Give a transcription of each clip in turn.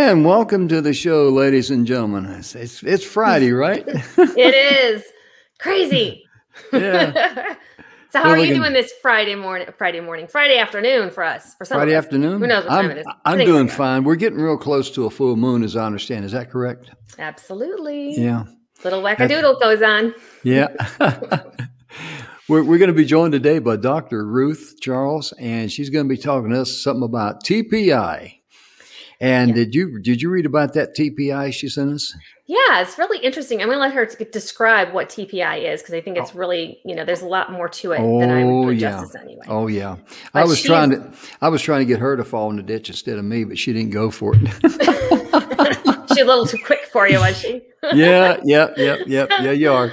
And welcome to the show, ladies and gentlemen. It's Friday, right? It is crazy. Yeah. So how are you doing this Friday afternoon for us? For some Friday of us. afternoon? Who knows what time it is? I'm doing fine. We're getting real close to a full moon, as I understand. Is that correct? Absolutely. Yeah. Little wackadoodle goes on. Yeah. We're going to be joined today by Dr. Ruth Charles, and she's going to be talking to us something about TPI. And did you read about that TPI she sent us? Yeah, it's really interesting. I'm going to let her describe what TPI is because I think it's really, there's a lot more to it than I would put justice anyway. Oh yeah. I was trying to get her to fall in the ditch instead of me, but she didn't go for it. She's a little too quick for you, was she? Yeah, you are.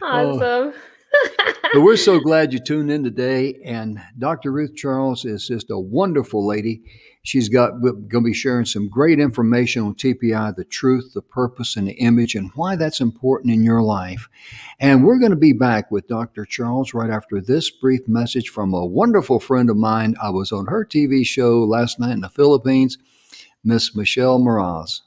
Awesome. But we're so glad you tuned in today. And Dr. Ruth Charles is just a wonderful lady. We're going to be sharing some great information on TPI, the truth, the purpose, and the image, and why that's important in your life. And we're going to be back with Dr. Charles right after this brief message from a wonderful friend of mine. I was on her TV show last night in the Philippines, Miss Michelle Mraz.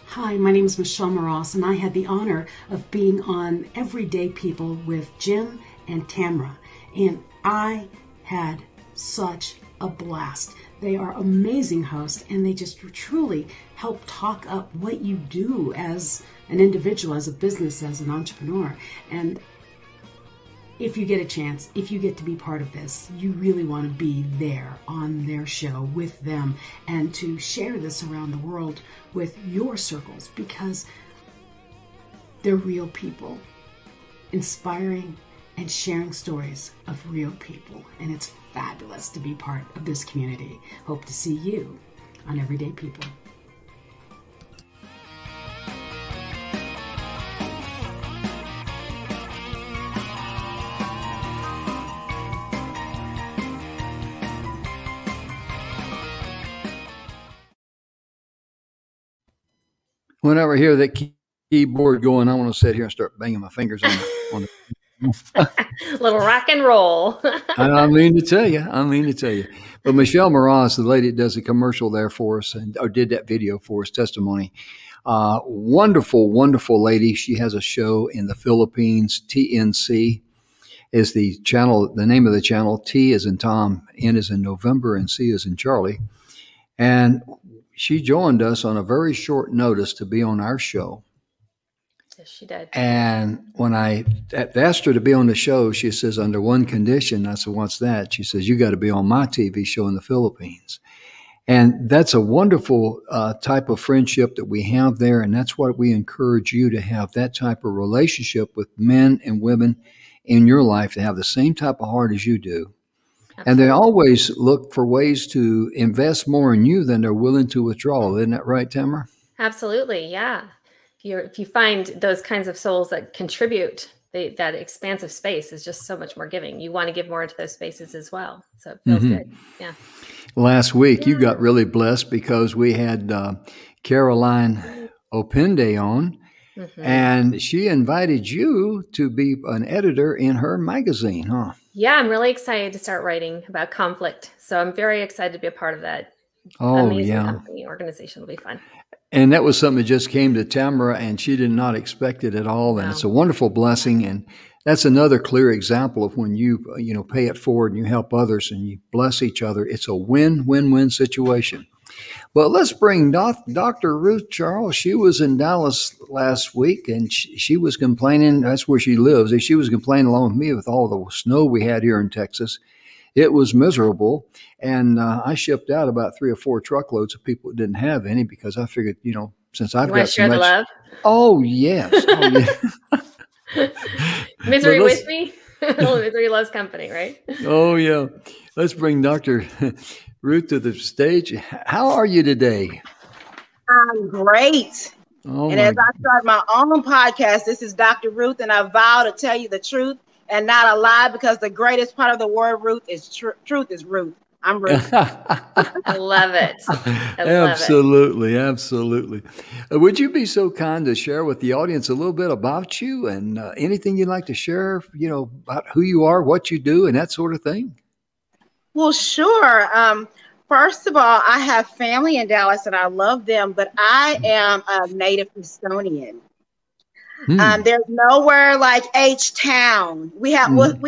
Hi, my name is Michelle Mraz, and I had the honor of being on Everyday People with Jim and Tamara, and I had such a blast. They are amazing hosts, and they just truly help talk up what you do as an individual, as a business, as an entrepreneur. And if you get a chance, if you get to be part of this, you really want to be there on their show with them and to share this around the world with your circles, because they're real people, inspiring and sharing stories of real people. And it's fabulous to be part of this community. Hope to see you on Everyday People. Whenever I hear that keyboard going, I want to sit here and start banging my fingers on the little rock and roll. I mean to tell you. But Michelle Mraz, the lady that does the commercial there for us, or did that video for us, testimony, wonderful, wonderful lady. She has a show in the Philippines. TNC is the channel. The name of the channel. T is in Tom, N is in November, and C is in Charlie. And she joined us on a very short notice to be on our show. Yes, she did. And when I asked her to be on the show, she says, under one condition. I said, what's that? She says, you got to be on my TV show in the Philippines. And that's a wonderful type of friendship that we have there. And that's what we encourage you to have, that type of relationship with men and women in your life, to have the same type of heart as you do. Absolutely. And they always look for ways to invest more in you than they're willing to withdraw. Isn't that right, Tamara? Absolutely, yeah. If you find those kinds of souls that contribute, that expansive space is just so much more giving. You want to give more into those spaces as well. So it feels good. Yeah. Last week, you got really blessed because we had Caroline Opende on, and she invited you to be an editor in her magazine, huh? Yeah, I'm really excited to start writing about conflict. So I'm very excited to be a part of that. Oh, amazing company, organization. Will be fun. And that was something that just came to Tamara, and she did not expect it at all. And it's a wonderful blessing. And that's another clear example of when you pay it forward and you help others and you bless each other. It's a win-win-win situation. Well, let's bring Dr. Ruth Charles. She was in Dallas last week, and she was complaining. That's where she lives. She was complaining along with me with all the snow we had here in Texas. It was miserable, and I shipped out about 3 or 4 truckloads of people that didn't have any, because I figured, since I've got so much. The love? Oh, yes. Misery with me? Misery loves company, right? Oh, yeah. Let's bring Dr. Ruth to the stage. How are you today? I'm great. Oh, and as I start my own podcast, this is Dr. Ruth, and I vow to tell you the truth and not a lie, because the greatest part of the word Ruth is truth is Ruth. I'm Ruth. I love it. Absolutely. Would you be so kind to share with the audience a little bit about you and anything you'd like to share, about who you are, what you do, and that sort of thing? Well, sure. First of all, I have family in Dallas and I love them, but I am a native Houstonian. There's nowhere like H-Town. We have what's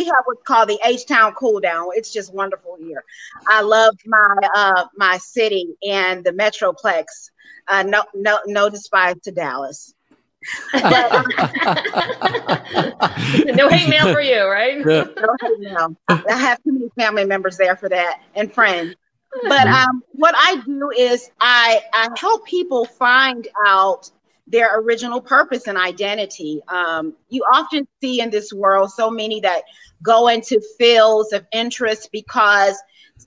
called the H-Town cool down. It's just wonderful here. I love my city and the Metroplex. No despise to Dallas. No hate mail for you, right? No hate mail. I have too many family members there for that and friends. But what I do is I help people find out their original purpose and identity. You often see in this world so many that go into fields of interest because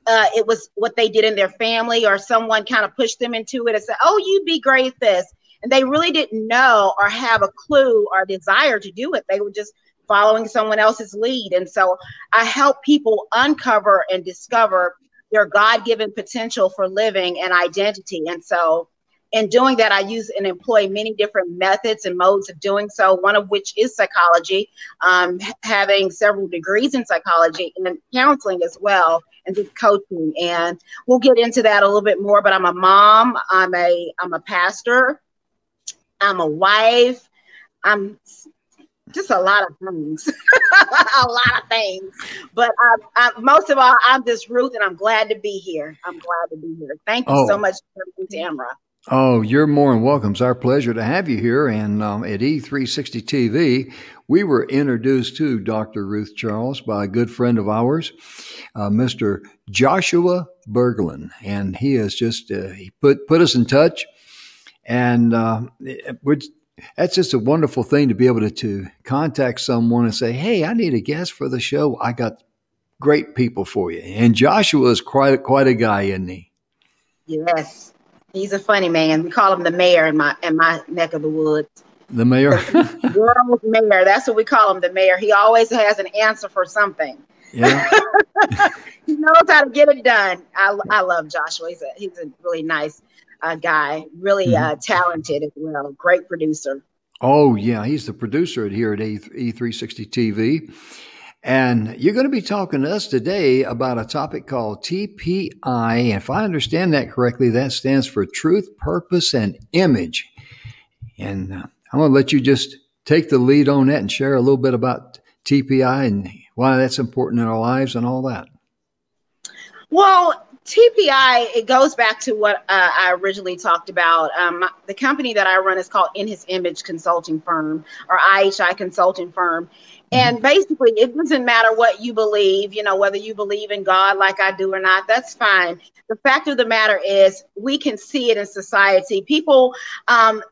it was what they did in their family or someone kind of pushed them into it and said, oh, you'd be great at this. And they really didn't know or have a clue or desire to do it. They were just following someone else's lead. And so I help people uncover and discover their God-given potential for living and identity. And so in doing that, I use and employ many different methods and modes of doing so, one of which is psychology, having several degrees in psychology and counseling as well, and just coaching. And we'll get into that a little bit more, but I'm a mom, I'm a pastor, I'm a wife, I'm just a lot of things, a lot of things. But most of all, I'm just Ruth, and I'm glad to be here. I'm glad to be here. Thank you so much, Tamara. Oh, you're more than welcome. It's our pleasure to have you here. And at E360 TV, we were introduced to Dr. Ruth Charles by a good friend of ours, Mr. Joshua Berglund. And he has just he put us in touch. And that's just a wonderful thing to be able to contact someone and say, hey, I need a guest for the show. I got great people for you. And Joshua is quite a guy, isn't he? Yes. He's a funny man. We call him the mayor in my neck of the woods. The mayor? World mayor. That's what we call him, the mayor. He always has an answer for something. Yeah. He knows how to get it done. I love Joshua. He's a really nice guy, really talented as well. Great producer. Oh, yeah. He's the producer here at E360 TV. And you're going to be talking to us today about a topic called TPI. If I understand that correctly, that stands for Truth, Purpose, and Image. And I'm going to let you just take the lead on that and share a little bit about TPI and why that's important in our lives and all that. Well, TPI, it goes back to what I originally talked about. The company that I run is called In His Image Consulting Firm, or IHI Consulting Firm. And basically, it doesn't matter what you believe, whether you believe in God like I do or not, that's fine. The fact of the matter is we can see it in society. People,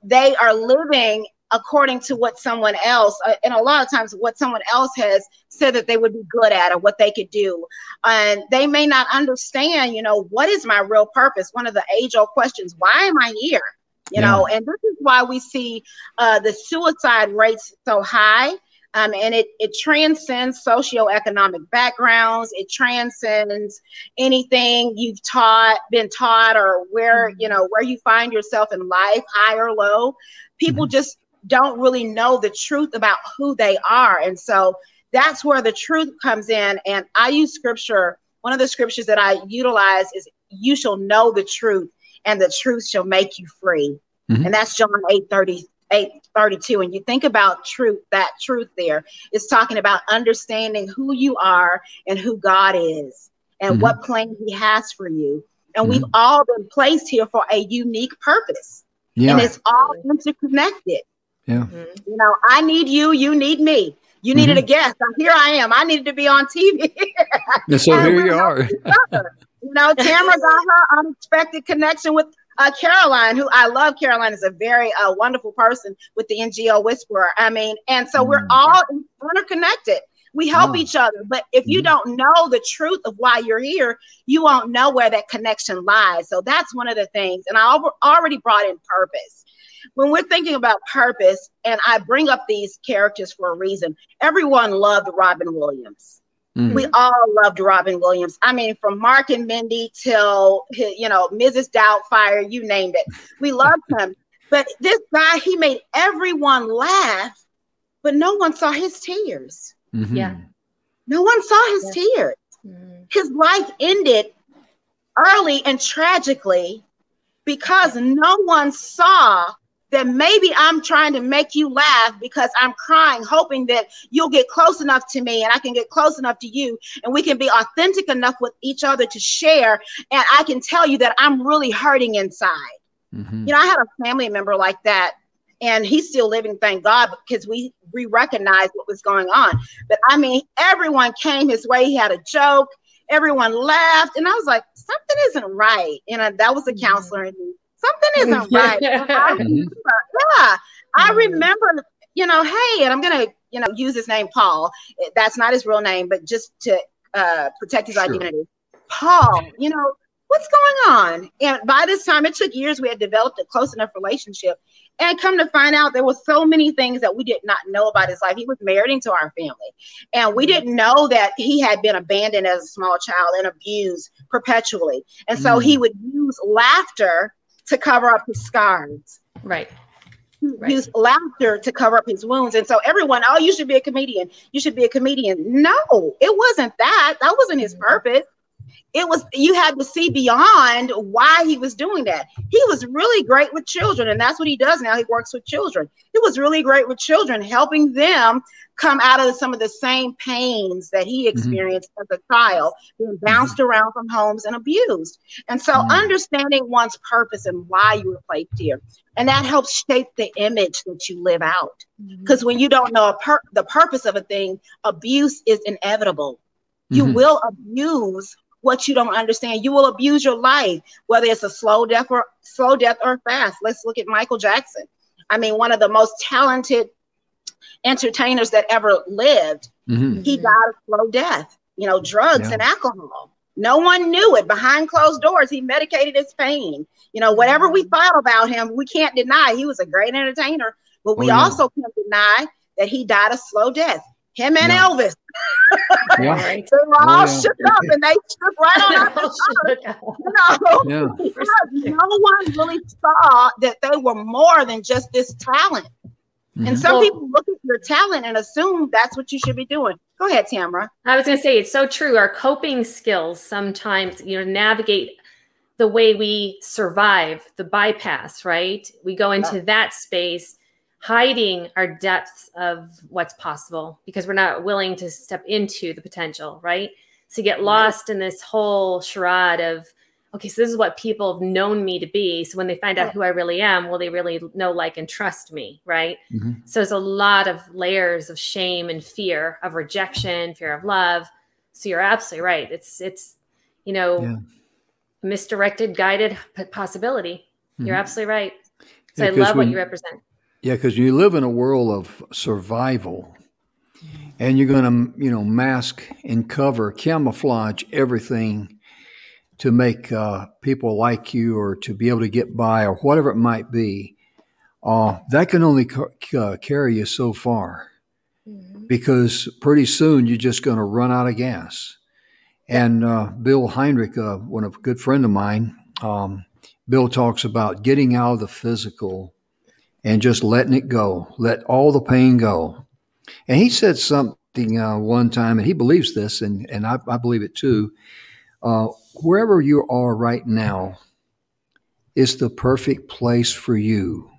they are living according to what someone else, and a lot of times what someone else has said that they would be good at or what they could do. And they may not understand, what is my real purpose? One of the age-old questions, why am I here? You know, and this is why we see the suicide rates so high. And it transcends socioeconomic backgrounds. It transcends anything you've been taught, or where you find yourself in life, high or low. People just don't really know the truth about who they are. And so that's where the truth comes in. And I use scripture. One of the scriptures that I utilize is, you shall know the truth, and the truth shall make you free. And that's John 8:32. And you think about truth, that truth there is talking about understanding who you are and who God is and what plan he has for you. And we've all been placed here for a unique purpose. And it's all interconnected. I need you, you need me. You needed a guest. Here I am. I needed to be on TV. So here you are. Tamara got her unexpected connection with Caroline, who I love. Caroline is a very wonderful person with the NGO Whisperer. And so we're all interconnected. We help each other. But if you don't know the truth of why you're here, you won't know where that connection lies. So that's one of the things. And I already brought in purpose. When we're thinking about purpose, and I bring up these characters for a reason, everyone loved Robin Williams. We all loved Robin Williams. From Mark and Mindy till, Mrs. Doubtfire, you named it. We loved him. But this guy, he made everyone laugh, but no one saw his tears. Yeah. No one saw his tears. His life ended early and tragically because no one saw that maybe I'm trying to make you laugh because I'm crying, hoping that you'll get close enough to me and I can get close enough to you and we can be authentic enough with each other to share. And I can tell you that I'm really hurting inside. You know, I had a family member like that, and he's still living, thank God, because we recognized what was going on. But I mean, everyone came his way. He had a joke. Everyone laughed. And I was like, something isn't right. And that was the counselor in me. Something isn't right. I remember, you know, hey, and I'm going to, you know, use his name, Paul. That's not his real name, but just to protect his identity. Paul, you know, what's going on? And by this time, it took years. We had developed a close enough relationship. And come to find out, there were so many things that we did not know about his life. He was married into our family. And we didn't know that he had been abandoned as a small child and abused perpetually. And so he would use laughter to cover up his scars. Right. Use laughter to cover up his wounds. And so everyone, oh, you should be a comedian. You should be a comedian. No, it wasn't that. That wasn't his purpose. It was, you had to see beyond why he was doing that. He was really great with children, and that's what he does now. He works with children. He was really great with children, helping them come out of some of the same pains that he experienced as a child, being bounced around from homes and abused. And so understanding one's purpose and why you were placed here, and that helps shape the image that you live out. Because when you don't know the purpose of a thing, abuse is inevitable. You will abuse what you don't understand. You will abuse your life, whether it's a slow death or fast. Let's look at Michael Jackson. I mean, one of the most talented entertainers that ever lived. He died of slow death, you know, drugs and alcohol. No one knew it. Behind closed doors, he medicated his pain. You know, whatever we thought about him, we can't deny he was a great entertainer, but we also can't deny that he died of slow death. Him and Elvis. They were all shook up and they shook right on out the no one really saw that they were more than just this talent. And some people look at your talent and assume that's what you should be doing. Go ahead, Tamara. I was going to say, it's so true. Our coping skills sometimes, you know, navigate the way we survive, the bypass, right? We go into that space, hiding our depths of what's possible because we're not willing to step into the potential, right? So you get lost in this whole charade of, okay, so this is what people have known me to be. So when they find out who I really am, will they really know, like, and trust me, right? So there's a lot of layers of shame and fear of rejection, fear of love. So you're absolutely right. It's you know, misdirected, guided possibility. You're absolutely right. So I love what you represent. Yeah, because you live in a world of survival, and you're going to, you know, mask and cover, camouflage everything to make people like you or to be able to get by or whatever it might be. That can only carry you so far because pretty soon you're just going to run out of gas. And Bill Heinrich, one of a good friend of mine, Bill talks about getting out of the physical and just letting it go, let all the pain go. And he said something one time, and he believes this, and I believe it too. Wherever you are right now is the perfect place for you.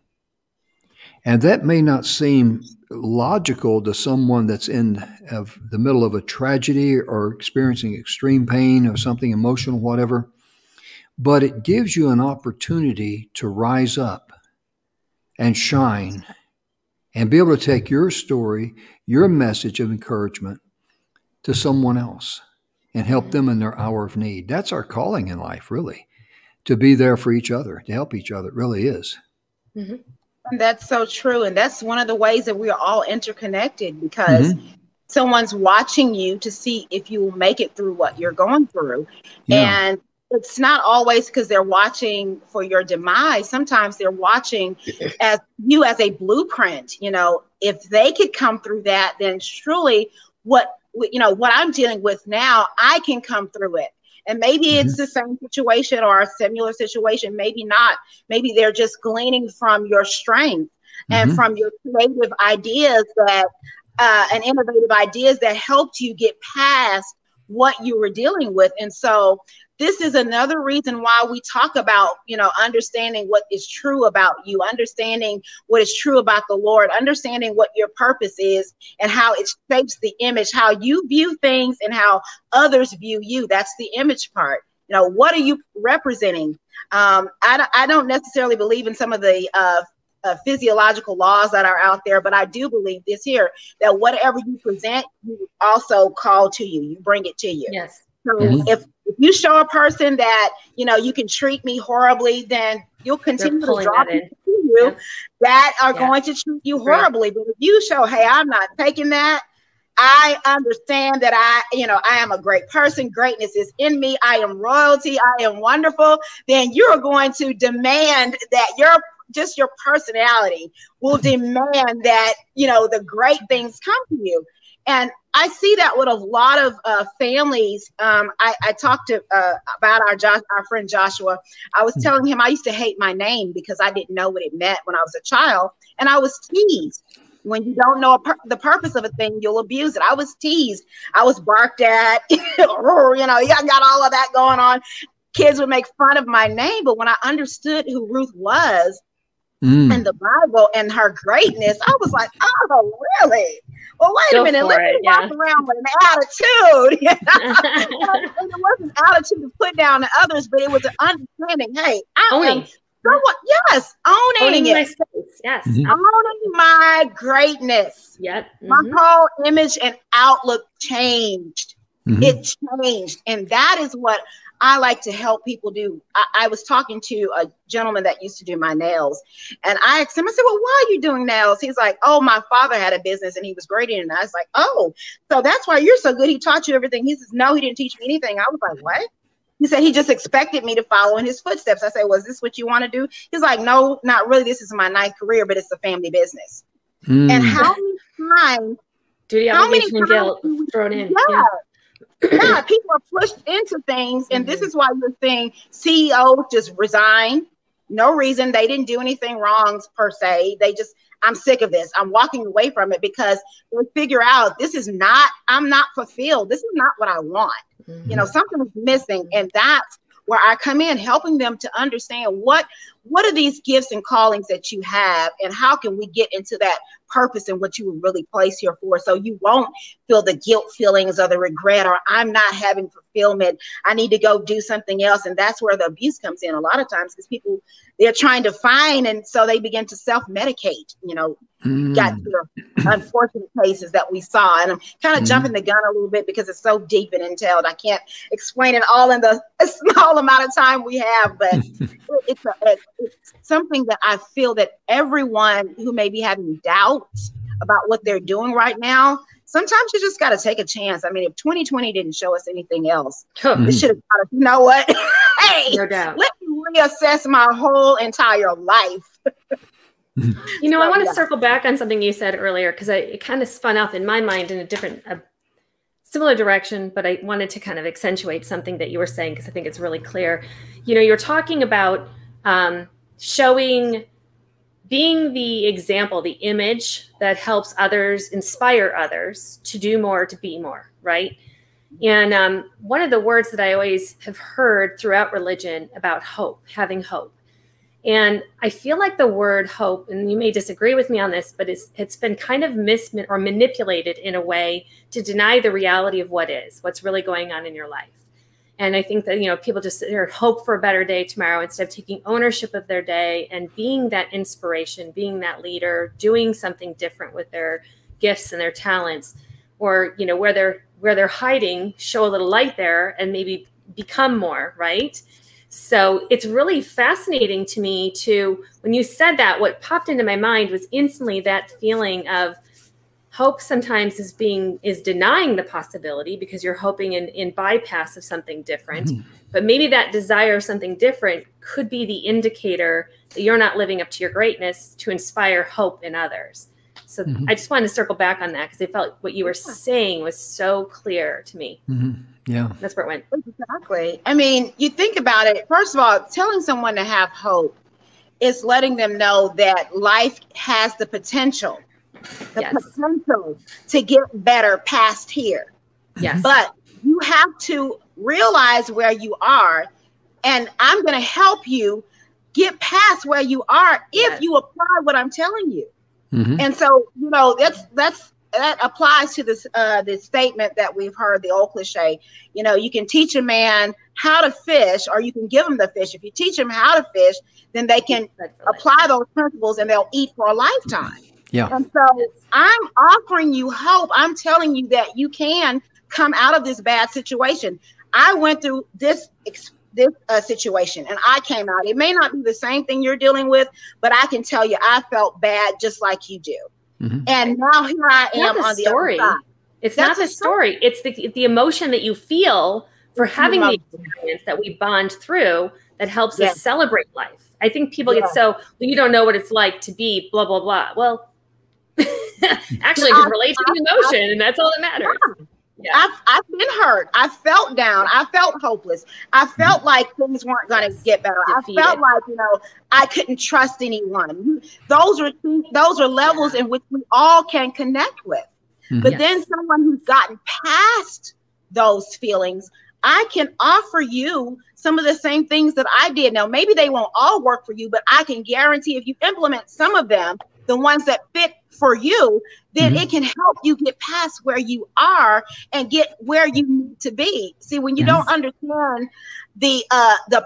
And that may not seem logical to someone that's in the middle of a tragedy or experiencing extreme pain or something emotional, whatever, but it gives you an opportunity to rise up and shine and be able to take your story, your message of encouragement to someone else and help them in their hour of need. That's our calling in life, really, to be there for each other, to help each other. It really is. That's so true. And that's one of the ways that we are all interconnected because someone's watching you to see if you will make it through what you're going through. And it's not always because they're watching for your demise. Sometimes they're watching as you as a blueprint. You know, if they could come through that, then truly what I'm dealing with now, I can come through it. And maybe it's the same situation or a similar situation. Maybe not. Maybe they're just gleaning from your strength and from your creative ideas and innovative ideas that helped you get past what you were dealing with. And so this is another reason why we talk about, understanding what is true about you, understanding what is true about the Lord, understanding what your purpose is and how it shapes the image, how you view things and how others view you. That's the image part. What are you representing? I don't necessarily believe in some of the physiological laws that are out there, but I do believe this here, that whatever you present, you also call to you. You bring it to you. Yes. So if you show a person that, you can treat me horribly, then you'll continue to draw people to you that are going to treat you horribly. But if you show, hey, I'm not taking that. I understand that I am a great person. Greatness is in me. I am royalty. I am wonderful. Then you're going to demand that your personality will demand that, the great things come to you. And I see that with a lot of families. I talked to about our friend Joshua. I was telling him I used to hate my name because I didn't know what it meant when I was a child. And I was teased. When you don't know the purpose of a thing, you'll abuse it. I was teased. I was barked at. You got all of that going on. Kids would make fun of my name. But when I understood who Ruth was and the Bible and her greatness, I was like, oh, really? Well, wait a minute. Let me walk around with an attitude. It wasn't an attitude to put down to others, but it was an understanding. Hey, owning it. My space. Yes. Owning my greatness. Yep. My whole image and outlook changed. It changed. And that is what I like to help people do. I was talking to a gentleman that used to do my nails, and I asked him, I said, well, why are you doing nails? He's like, oh, my father had a business and he was great in it. And I was like, oh, so that's why you're so good. He taught you everything. He says, no, he didn't teach me anything. I was like, what? He said he just expected me to follow in his footsteps. I said, was this what you want to do? He's like, no, not really. This is my ninth career, but it's a family business. And how many times? Duty, obligation, and guilt thrown in. Yeah, people are pushed into things. And this is why you're seeing CEOs just resign. No reason. They didn't do anything wrong per se. They just, I'm sick of this. I'm walking away from it because they figure out I'm not fulfilled. This is not what I want. Something is missing. And that's where I come in, helping them to understand what are these gifts and callings that you have, and how can we get into that purpose and what you were really placed here for, so you won't feel the guilt feelings or the regret, or I'm not having fulfillment, I need to go do something else. And that's where the abuse comes in a lot of times, because people, they're trying to find, and so they begin to self-medicate. Got your unfortunate cases that we saw, and I'm kind of jumping the gun a little bit because it's so deep and entailed. I can't explain it all in the small amount of time we have, but it's something that I feel that everyone who may be having doubts about what they're doing right now, sometimes you just got to take a chance. I mean, if 2020 didn't show us anything else, it should have taught us, you know what? Hey, no doubt. Let me reassess my whole entire life. I want to circle back on something you said earlier, because it kind of spun off in my mind in a similar direction, but I wanted to kind of accentuate something that you were saying, because I think it's really clear. You're talking about being the example, the image that helps others, inspire others to do more, to be more, right? And one of the words that I always have heard throughout religion about hope, having hope. And I feel like the word hope, and you may disagree with me on this, but it's been kind of manipulated in a way to deny the reality of what's really going on in your life. And I think that, people just hope for a better day tomorrow instead of taking ownership of their day and being that inspiration, being that leader, doing something different with their gifts and their talents, or, where they're hiding, show a little light there and maybe become more, right? So it's really fascinating to me when you said that, what popped into my mind was instantly that feeling of hope sometimes is denying the possibility, because you're hoping in bypass of something different. But maybe that desire of something different could be the indicator that you're not living up to your greatness to inspire hope in others. So I just wanted to circle back on that, because I felt what you were saying was so clear to me. Yeah. That's where it went. Exactly. I mean, you think about it. First of all, telling someone to have hope is letting them know that life has the potential to get better past here. Yes. But You have to realize where you are, and I'm going to help you get past where you are if you apply what I'm telling you. And so, you know, that applies to this statement that we've heard, the old cliche. You know, you can teach a man how to fish, or you can give him the fish. If you teach them how to fish, then they can apply those principles and they'll eat for a lifetime. Yeah. And so I'm offering you hope. I'm telling you that you can come out of this bad situation. I went through this situation and I came out. It may not be the same thing you're dealing with, but I can tell you I felt bad just like you do. And now here I am on the other side. It's not the story. It's the emotion that you feel for having the experience that we bond through that helps us celebrate life. I think people get so, well, you don't know what it's like to be blah, blah, blah. Well, actually, I can relate to the emotion, and that's all that matters. Yeah. I've been hurt. I felt down. I felt hopeless. I felt like things weren't going to get better. Defeated. I felt like, you know, I couldn't trust anyone. Those are levels in which we all can connect with. But then someone who's gotten past those feelings, I can offer you some of the same things that I did. Now, maybe they won't all work for you, but I can guarantee if you implement some of them, the ones that fit for you, then it can help you get past where you are and get where you need to be. See, when you don't understand the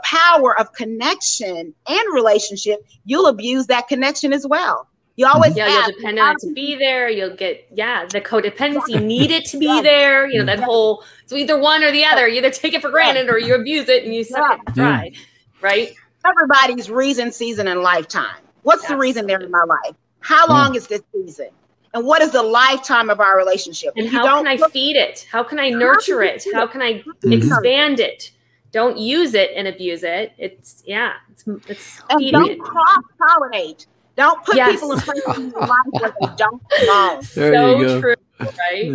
power of connection and relationship, you'll abuse that connection as well. You always you'll depend on it to be there. You'll get the codependency needed to be there. You know, that whole, so either one or the other. You either take it for granted or you abuse it and you suck it dry, right? Everybody's reason, season, and lifetime. What's the reason they're in my life? How long is this season? And what is the lifetime of our relationship? And how can I feed it? How can I nurture it? How can I expand it? Don't use it and abuse it. It's and don't cross-pollinate. Don't put people in place in your life where they don't belong. So true, right?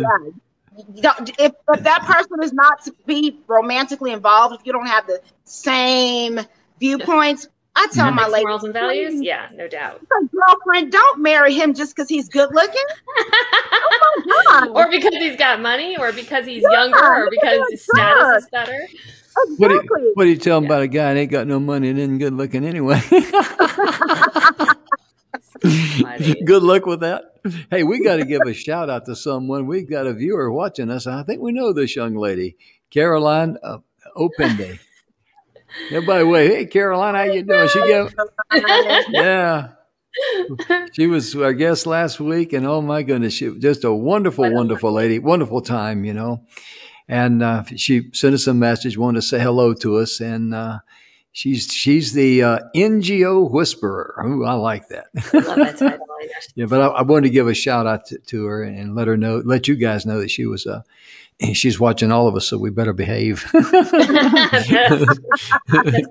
If that person is not to be romantically involved, if you don't have the same viewpoints, I tell my lady, morals and values, no doubt. Girlfriend, don't marry him just because he's good looking. Oh my God. Or because he's got money, or because he's younger, or because his status is better. Exactly. What do you tell him about a guy that ain't got no money and isn't good looking anyway? Good luck with that. Hey, we got to give a shout out to someone. We've got a viewer watching us. I think we know this young lady, Caroline Opende. Yeah, by the way, hey, Caroline, how you doing? She was our guest last week, and oh my goodness, she was just a wonderful, wonderful lady, wonderful time, you know. And she sent us a message, wanted to say hello to us, and she's the NGO Whisperer. Ooh, I like that. I love that title. Yeah, but I wanted to give a shout out to her and let you guys know that she was she's watching all of us, so we better behave. That's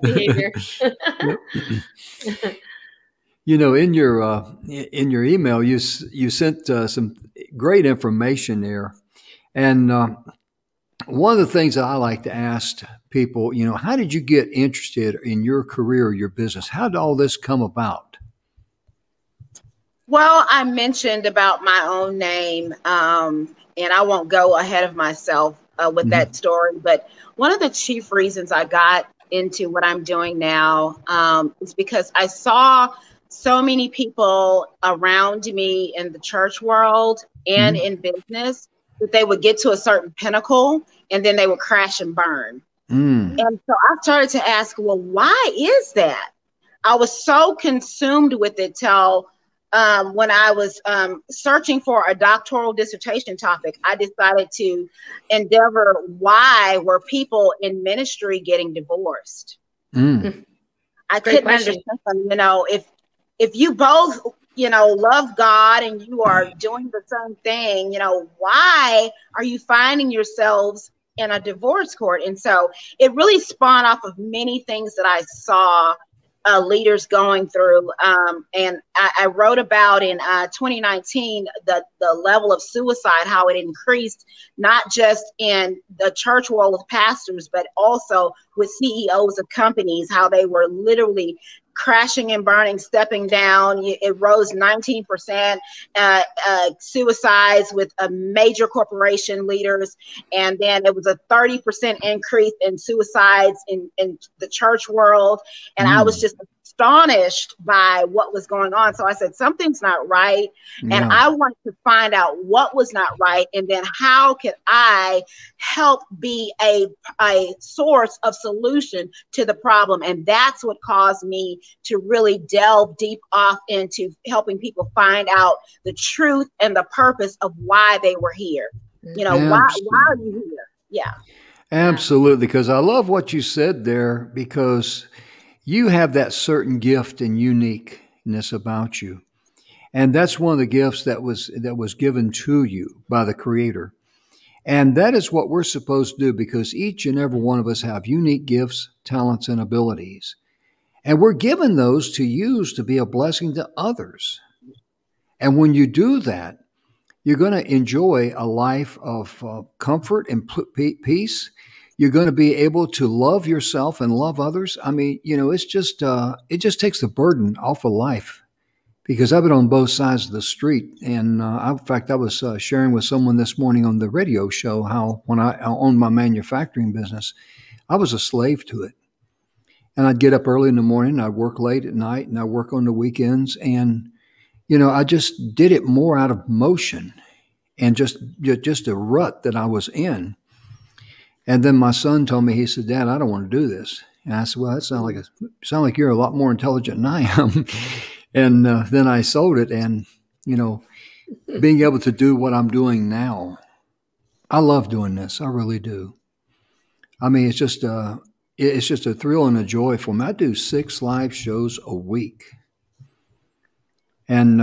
behavior. You know, in your email, you sent some great information there, and one of the things that I like to ask people, you know, how did you get interested in your career, your business? How did all this come about? Well, I mentioned about my own name. And I won't go ahead of myself with that story. But one of the chief reasons I got into what I'm doing now is because I saw so many people around me in the church world and in business that they would get to a certain pinnacle and then they would crash and burn. And so I started to ask, well, why is that? I was so consumed with it till when I was searching for a doctoral dissertation topic, I decided to endeavor why were people in ministry getting divorced. I couldn't understand, you know, if you both, you know, love God and you are doing the same thing, you know, why are you finding yourselves in a divorce court? And so it really spawned off of many things that I saw leaders going through. And I wrote about in 2019, the level of suicide, how it increased, not just in the church world with pastors, but also with CEOs of companies, how they were literally crashing and burning, stepping down. It rose 19%. Suicides with major corporation leaders. And then it was a 30% increase in suicides in the church world. And I was just astonished by what was going on. So I said, something's not right. And I wanted to find out what was not right. And then how could I help be a source of solution to the problem? And that's what caused me to really delve deep off into helping people find out the truth and the purpose of why they were here. You know, why are you here? Yeah. Absolutely. Because I love what you said there, because you have that certain gift and uniqueness about you. And that's one of the gifts that was given to you by the Creator. And that is what we're supposed to do, because each and every one of us have unique gifts, talents, and abilities. And we're given those to use to be a blessing to others. And when you do that, you're going to enjoy a life of comfort and peace. You're going to be able to love yourself and love others. I mean, you know, it's just, it just takes the burden off of life, because I've been on both sides of the street. And in fact, I was sharing with someone this morning on the radio show how when I owned my manufacturing business, I was a slave to it. And I'd get up early in the morning, I'd work late at night, and I'd work on the weekends. And, you know, I just did it more out of motion and just a rut that I was in. And then my son told me, he said, "Dad, I don't want to do this." And I said, "Well, that sounds like you're a lot more intelligent than I am." And then I sold it. And, you know, being able to do what I'm doing now, I love doing this. I really do. I mean, it's just a thrill and a joy for me. I do 6 live shows a week. And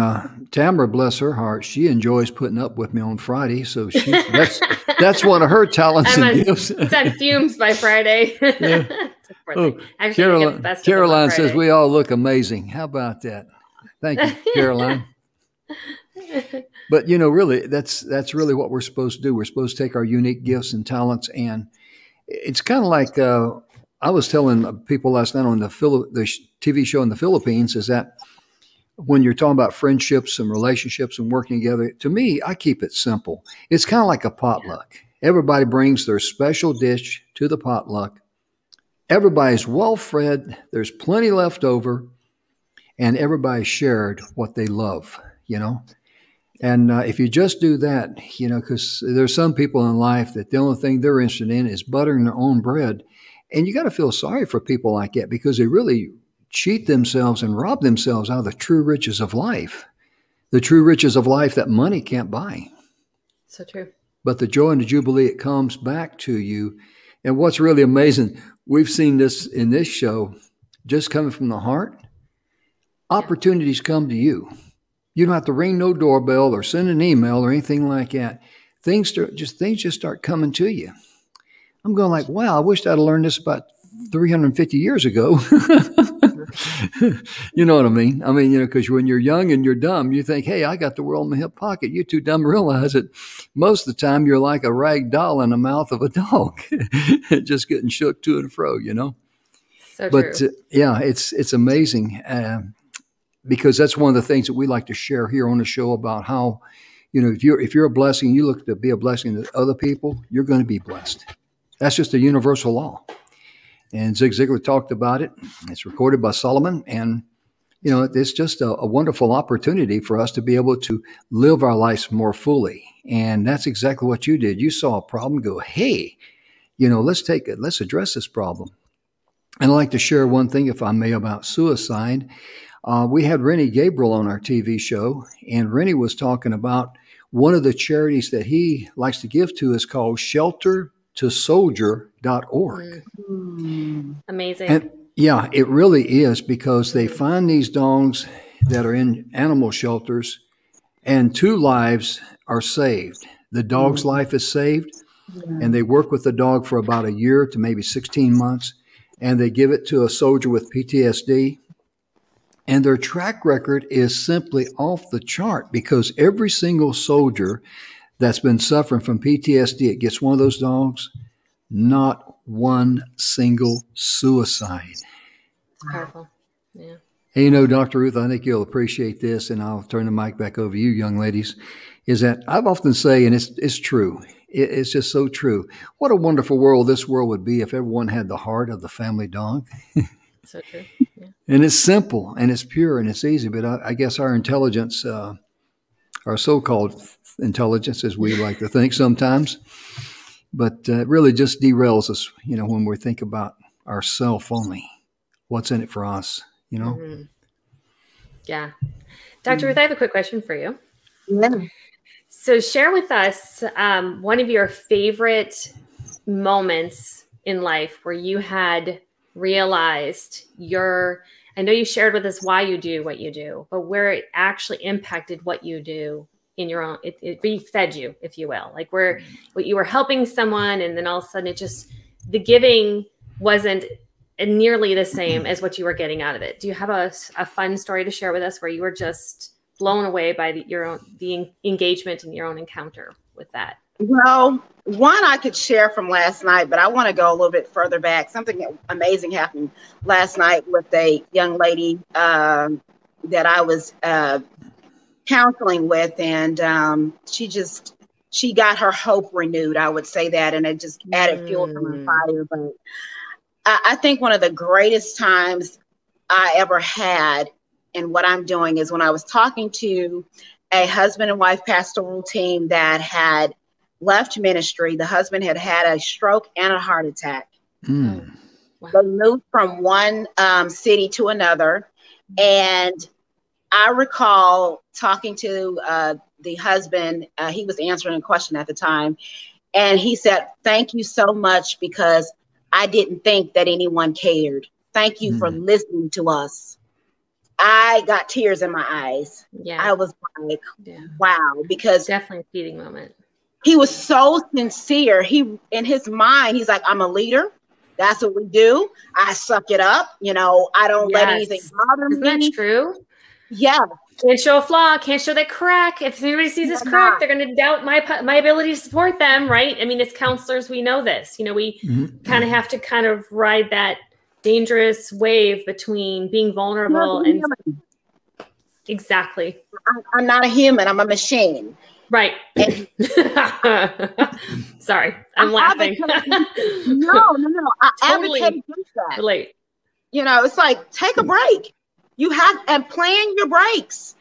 Tamara, bless her heart, she enjoys putting up with me on Friday. So that's one of her talents and gifts. It's on fumes by Friday. Yeah. Oh, Caroline says we all look amazing. How about that? Thank you, Caroline. But, you know, really, that's really what we're supposed to do. We're supposed to take our unique gifts and talents. And it's kind of like I was telling people last night on the TV show in the Philippines, is that when you're talking about friendships and relationships and working together, to me, I keep it simple. It's kind of like a potluck. Everybody brings their special dish to the potluck. Everybody's well fed. There's plenty left over. And everybody shared what they love, you know. And if you just do that, you know, because there's some people in life that the only thing they're interested in is buttering their own bread. And you got to feel sorry for people like that, because they really cheat themselves and rob themselves out of the true riches of life. The true riches of life that money can't buy. So true. But the joy and the jubilee, it comes back to you. And what's really amazing, we've seen this in this show, just coming from the heart. Opportunities come to you. You don't have to ring no doorbell or send an email or anything like that. Things just start coming to you. I'm going like, wow, I wish I'd have learned this about 350 years ago. You know what I mean? I mean, you know, because when you're young and you're dumb, you think, hey, I got the world in my hip pocket. You're too dumb to realize it. Most of the time, you're like a rag doll in the mouth of a dog, just getting shook to and fro, you know? So but true. Yeah, it's amazing. Because that's one of the things that we like to share here on the show about how, you know, if you're a blessing, you look to be a blessing to other people, you're going to be blessed. That's just a universal law. And Zig Ziglar talked about it. It's recorded by Solomon. And, you know, it's just a wonderful opportunity for us to be able to live our lives more fully. And that's exactly what you did. You saw a problem, go, hey, you know, let's address this problem. And I'd like to share one thing, if I may, about suicide. We had Rennie Gabriel on our TV show, and Rennie was talking about one of the charities that he likes to give to is called sheltertosoldier.org. Amazing. And yeah, it really is, because they find these dogs that are in animal shelters, and 2 lives are saved. The dog's life is saved, and they work with the dog for about a year to maybe 16 months, and they give it to a soldier with PTSD. And their track record is simply off the chart, because every single soldier that's been suffering from PTSD, it gets one of those dogs, not one single suicide. It's powerful. Yeah. Hey, Dr. Ruth, I think you'll appreciate this, and I'll turn the mic back over to you, young ladies, is that I've often say, and it's true, it's just so true. What a wonderful world this world would be if everyone had the heart of the family dog. So true. Yeah. And it's simple, and it's pure, and it's easy, but I guess our intelligence, our so-called intelligence, as we like to think sometimes, but it really just derails us, when we think about ourself only. What's in it for us, Mm-hmm. Yeah. Dr. Ruth, I have a quick question for you. Yeah. So share with us one of your favorite moments in life where you had realized I know you shared with us why you do what you do, but where it actually impacted what you do in your own, it refed you, if you will, like where you were helping someone and then all of a sudden the giving wasn't nearly the same as what you were getting out of it. Do you have a fun story to share with us where you were just blown away by the engagement and your own encounter with that? Well, one I could share from last night, but I want to go a little bit further back. Something amazing happened last night with a young lady that I was counseling with, and she got her hope renewed. I would say that, and it just added fuel to my fire. But I think one of the greatest times I ever had in what I'm doing is when I was talking to a husband and wife pastoral team that had left ministry. The husband had had a stroke and a heart attack. Wow. They moved from one city to another. And I recall talking to the husband. He was answering a question at the time. And he said, "Thank you so much, because I didn't think that anyone cared. Thank you for listening to us." I got tears in my eyes. Yeah. I was like, wow, because definitely a feeding moment. He was so sincere. In his mind, he's like, "I'm a leader. That's what we do. I suck it up. I don't let anything bother me." Isn't that true? Yeah. Can't show a flaw. Can't show that crack. If anybody sees this crack, they're going to doubt my ability to support them, right? I mean, as counselors, we know this. We kind of have to ride that dangerous wave between being vulnerable and exactly. I'm not a human. I'm a machine. Right. Sorry, I'm laughing. No. I totally advocate against that. Relate. It's like, take a break. You have, and plan your breaks.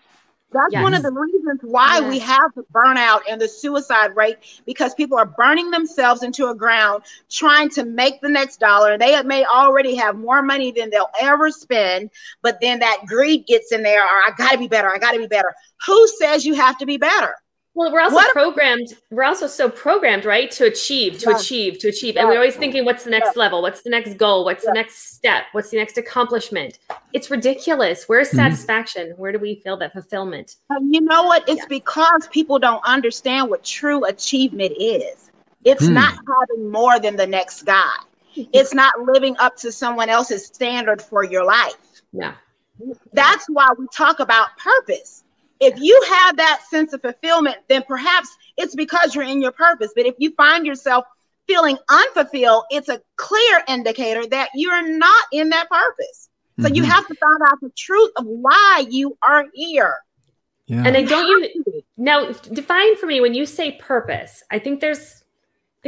That's one of the reasons why we have the burnout and the suicide rate, because people are burning themselves into a ground trying to make the next dollar. They may already have more money than they'll ever spend, but then that greed gets in there. Or I got to be better. I got to be better. Who says you have to be better? Well, we're also programmed. We're also so programmed, right, to achieve. And we're always thinking, what's the next level? What's the next goal? What's the next step? What's the next accomplishment? It's ridiculous. Where's satisfaction? Where do we feel that fulfillment? And you know what? It's because people don't understand what true achievement is. It's not having more than the next guy. It's not living up to someone else's standard for your life. Yeah. That's why we talk about purpose. If you have that sense of fulfillment, then perhaps it's because you're in your purpose. But if you find yourself feeling unfulfilled, it's a clear indicator that you're not in that purpose. So you have to find out the truth of why you are here. Yeah. And now define for me, when you say purpose, I think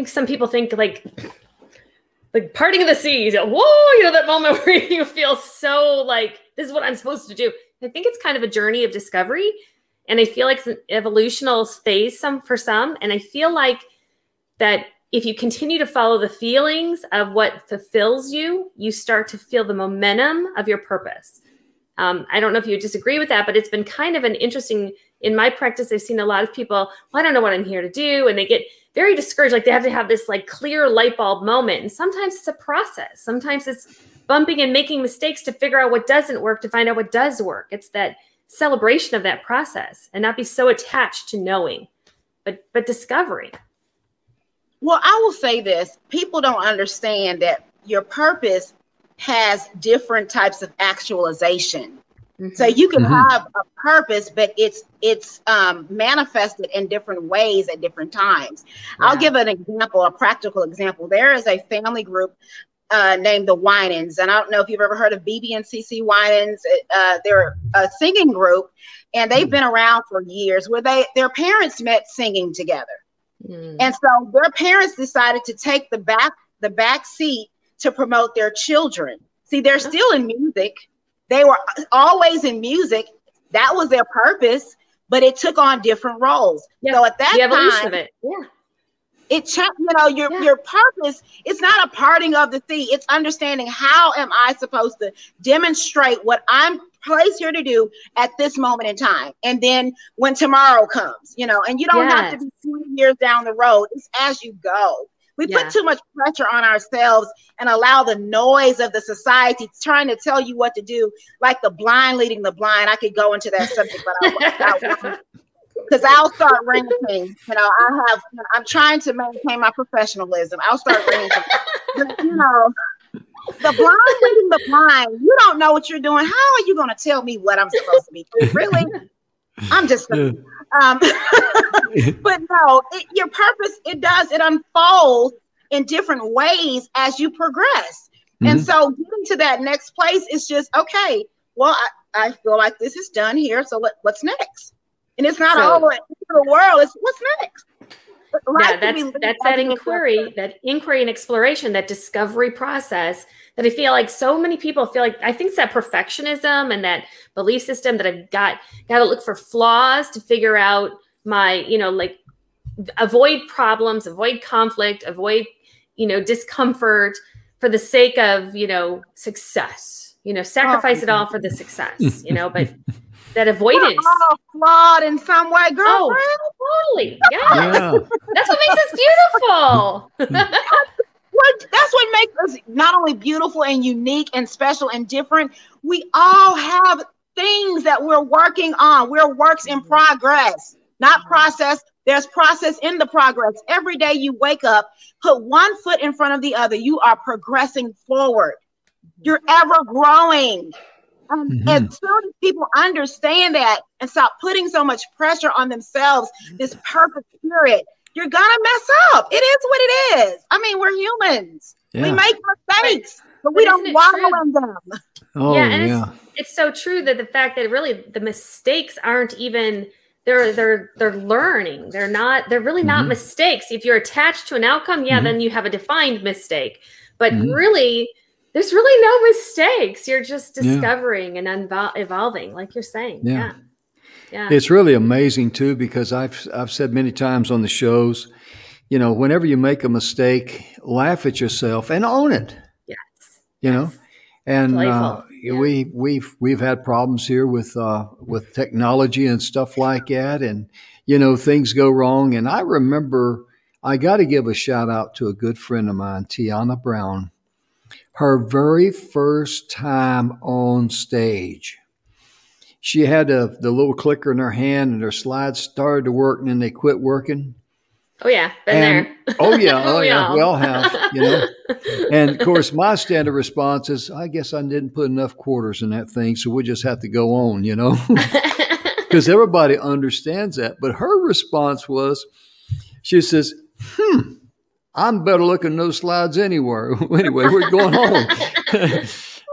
some people think like parting of the seas. Whoa, that moment where you feel so like, this is what I'm supposed to do. I think it's kind of a journey of discovery, and I feel like it's an evolutional phase for some. And I feel like that if you continue to follow the feelings of what fulfills you, you start to feel the momentum of your purpose. I don't know if you disagree with that, but it's been kind of an interesting, in my practice, I've seen a lot of people, I don't know what I'm here to do. And they get very discouraged. Like they have to have this like clear light bulb moment. And sometimes it's a process. Sometimes it's bumping and making mistakes to figure out what doesn't work, to find out what does work. It's that celebration of that process and not be so attached to knowing, but discovering. Well, I will say this. People don't understand that your purpose has different types of actualization. So you can have a purpose, but it's manifested in different ways at different times. I'll give an example, a practical example. There is a family group named the Winans. And I don't know if you've ever heard of BB and CC Winans. They're a singing group, and they've been around for years, where their parents met singing together. And so their parents decided to take the back seat to promote their children. See, they're still in music. They were always in music. That was their purpose, but it took on different roles. Yeah. So at that the evolution time, of it. Yeah. It changed, your purpose. It's not a parting of the sea. It's understanding, how am I supposed to demonstrate what I'm placed here to do at this moment in time? And then when tomorrow comes, and you don't have to be 20 years down the road. It's as you go. We put too much pressure on ourselves and allow the noise of the society trying to tell you what to do, like the blind leading the blind. I could go into that subject, but I won't. Because I'll start ranting. I'm trying to maintain my professionalism. I'll start ranting. But, the blind leading the blind. You don't know what you're doing. How are you going to tell me what I'm supposed to be doing? Really? I'm just saying. But no, your purpose, it unfolds in different ways as you progress. And so getting to that next place is just, okay, well, I feel like this is done here. So what's next? And it's not all over the world. It's what's next. That's that inquiry and exploration, that discovery process that I feel like so many people feel like. I think it's that perfectionism and that belief system that I've got to look for flaws to figure out my, like avoid problems, avoid conflict, avoid, discomfort for the sake of, success, sacrifice it all for the success, but that avoidance. We're all flawed in some way, girlfriend. Oh, totally. Yeah. That's what makes us beautiful. That's what makes us not only beautiful and unique and special and different. We all have things that we're working on. We're works in progress, not process. There's process in the progress. Every day you wake up, put one foot in front of the other. You are progressing forward. You're ever growing. As soon as people understand that and stop putting so much pressure on themselves, this perfect spirit, you're gonna mess up. It is what it is. I mean, we're humans. Yeah. We make mistakes, but we don't wallow in them. Oh, yeah. It's so true that the fact that really the mistakes aren't even, they're learning. They're really not mistakes. If you're attached to an outcome, then you have a defined mistake. But really, there's really no mistakes. You're just discovering and evolving, like you're saying. Yeah. It's really amazing too, because I've said many times on the shows, whenever you make a mistake, laugh at yourself and own it. Yes. And we've had problems here with technology and stuff like that, and things go wrong. And I remember, I got to give a shout out to a good friend of mine, Tiana Brown. Her very first time on stage, she had the little clicker in her hand, and her slides started to work, and then they quit working. Oh yeah, been there. Oh yeah, we all have, And of course, my standard response is, I guess I didn't put enough quarters in that thing, so we just have to go on, because everybody understands that. But her response was, she says, I'm better looking than those slides anywhere. Anyway, we're going home.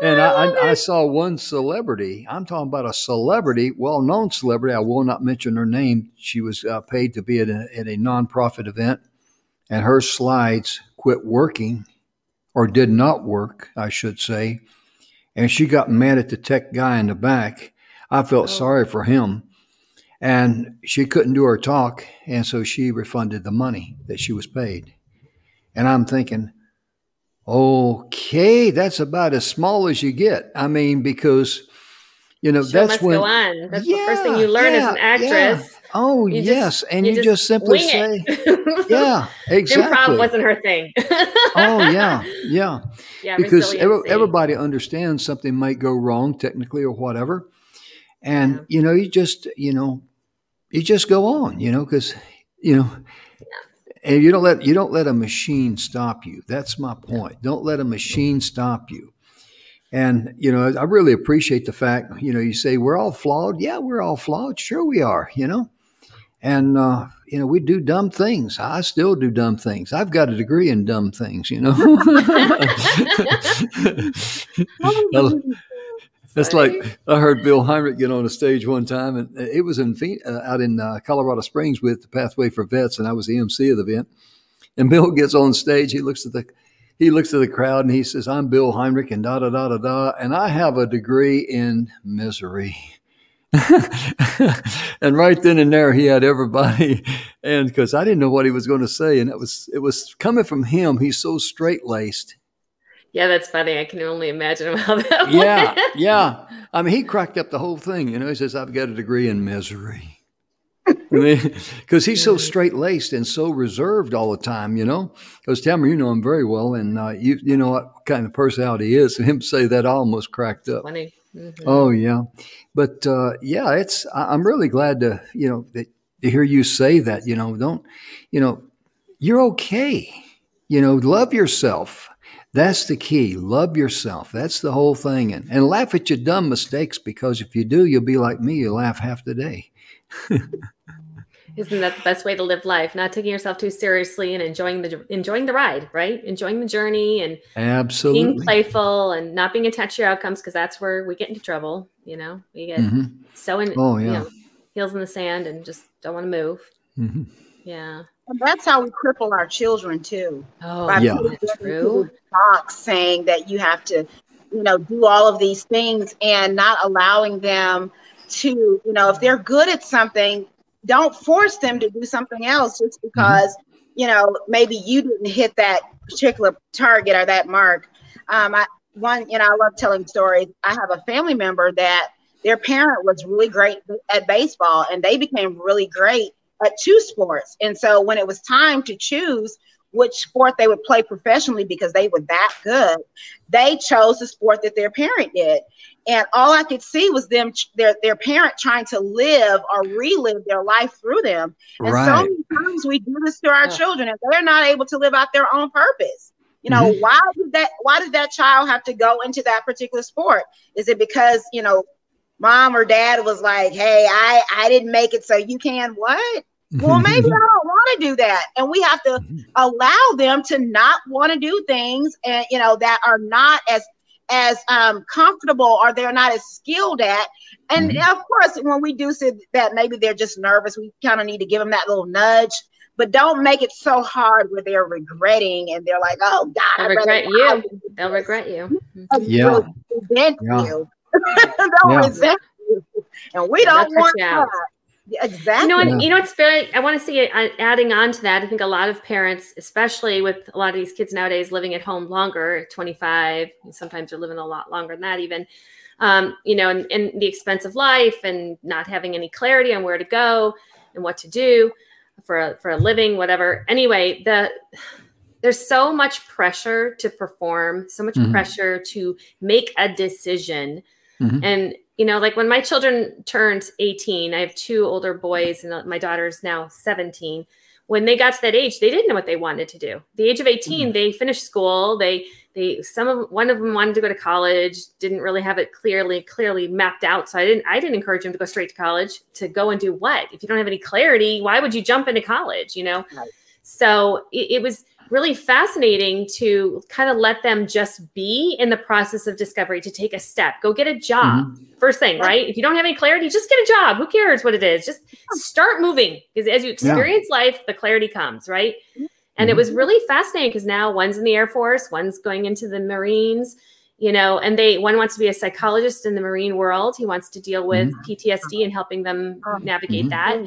And I saw one celebrity. I'm talking about a celebrity, well-known celebrity. I will not mention her name. She was paid to be at a nonprofit event, and her slides quit working, or did not work, I should say. And she got mad at the tech guy in the back. I felt sorry for him. And she couldn't do her talk, and so she refunded the money that she was paid. And I'm thinking, okay, that's about as small as you get. I mean, because, that's when. Go on. That's the first thing you learn as an actress. Yeah. Oh, yes. And you just simply say, yeah, exactly. Improv wasn't her thing. Oh, yeah. Yeah, because everybody understands something might go wrong technically or whatever. And, you just go on, because, and you don't let a machine stop you. That's my point. Don't let a machine stop you. And, I really appreciate the fact, you say we're all flawed. Yeah, we're all flawed. Sure we are, And, you know, we do dumb things. I still do dumb things. I've got a degree in dumb things, you know. It's like I heard Bill Heinrich get on a stage one time, and it was out in Colorado Springs with the Pathway for Vets, and I was the MC of the event. And Bill gets on stage. He looks at the crowd, and he says, "I'm Bill Heinrich, and da da da da da, and I have a degree in misery." And right then and there, he had everybody, and because I didn't know what he was going to say, and it was coming from him. He's so straight laced. Yeah, that's funny. I can only imagine how that Yeah, went. yeah. I mean, he cracked up the whole thing. You know, he says, "I've got a degree in misery." I mean, because he's so straight laced and so reserved all the time. You know, because Tamara, you know him very well, and you know what kind of personality he is. And him say that, I almost cracked up. Funny. Mm-hmm. Oh yeah, but yeah, I'm really glad to hear you say that. You know, you're okay. You know, love yourself. That's the key. Love yourself. That's the whole thing. And laugh at your dumb mistakes, because if you do, you'll be like me. You'll laugh half the day. Isn't that the best way to live life? Not taking yourself too seriously and enjoying the ride, right? Enjoying the journey and absolutely being playful and not being attached to your outcomes, because that's where we get into trouble. You know, we get heels in the sand and just don't want to move. Mm-hmm. Yeah. And that's how we cripple our children too. Oh, yeah, that's true. Box saying that you have to, do all of these things, and not allowing them to, if they're good at something, don't force them to do something else just because, maybe you didn't hit that particular target or that mark. I love telling stories. I have a family member that their parent was really great at baseball, and they became really great at two sports. And so when it was time to choose which sport they would play professionally because they were that good, they chose the sport that their parent did. And all I could see was their parent trying to live or relive their life through them. And so many times we do this to our children, and they're not able to live out their own purpose. Why did that child have to go into that particular sport? Is it because, mom or dad was like, "Hey, I didn't make it, so you can what?" Well, maybe I don't want to do that. And we have to allow them to not want to do things, and that are not as comfortable, or they're not as skilled at. And of course, when we do say that maybe they're just nervous, we kind of need to give them that little nudge. But don't make it so hard where they're regretting and they're like, "Oh God, they'll regret you." They'll regret you. Yeah. Resent you. They'll resent you. And we don't want that. Exactly. It's very, I want to see adding on to that. I think a lot of parents, especially with a lot of these kids nowadays living at home longer, 25, sometimes they're living a lot longer than that even, and the expense of life and not having any clarity on where to go and what to do for a living, whatever. Anyway, there's so much pressure to perform, so much pressure to make a decision. And like when my children turned 18, I have two older boys and my daughter's now 17. When they got to that age, they didn't know what they wanted to do. The age of 18, they finished school. One of them wanted to go to college, didn't really have it clearly mapped out. So I didn't encourage them to go straight to college. To go and do what? If you don't have any clarity, why would you jump into college? Right. So it was really fascinating to kind of let them just be in the process of discovery, to take a step, go get a job. First thing, right? If you don't have any clarity, just get a job. Who cares what it is? Just start moving, because as you experience life, the clarity comes, right? And it was really fascinating because now one's in the Air Force, one's going into the Marines, and one wants to be a psychologist in the Marine world. He wants to deal with PTSD and helping them navigate that.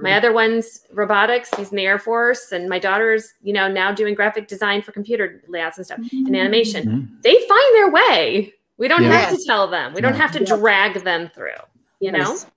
My other one's robotics. He's in the Air Force. And my daughter's, now doing graphic design for computer layouts and stuff and animation. They find their way. We don't have to tell them. We don't have to drag them through, Just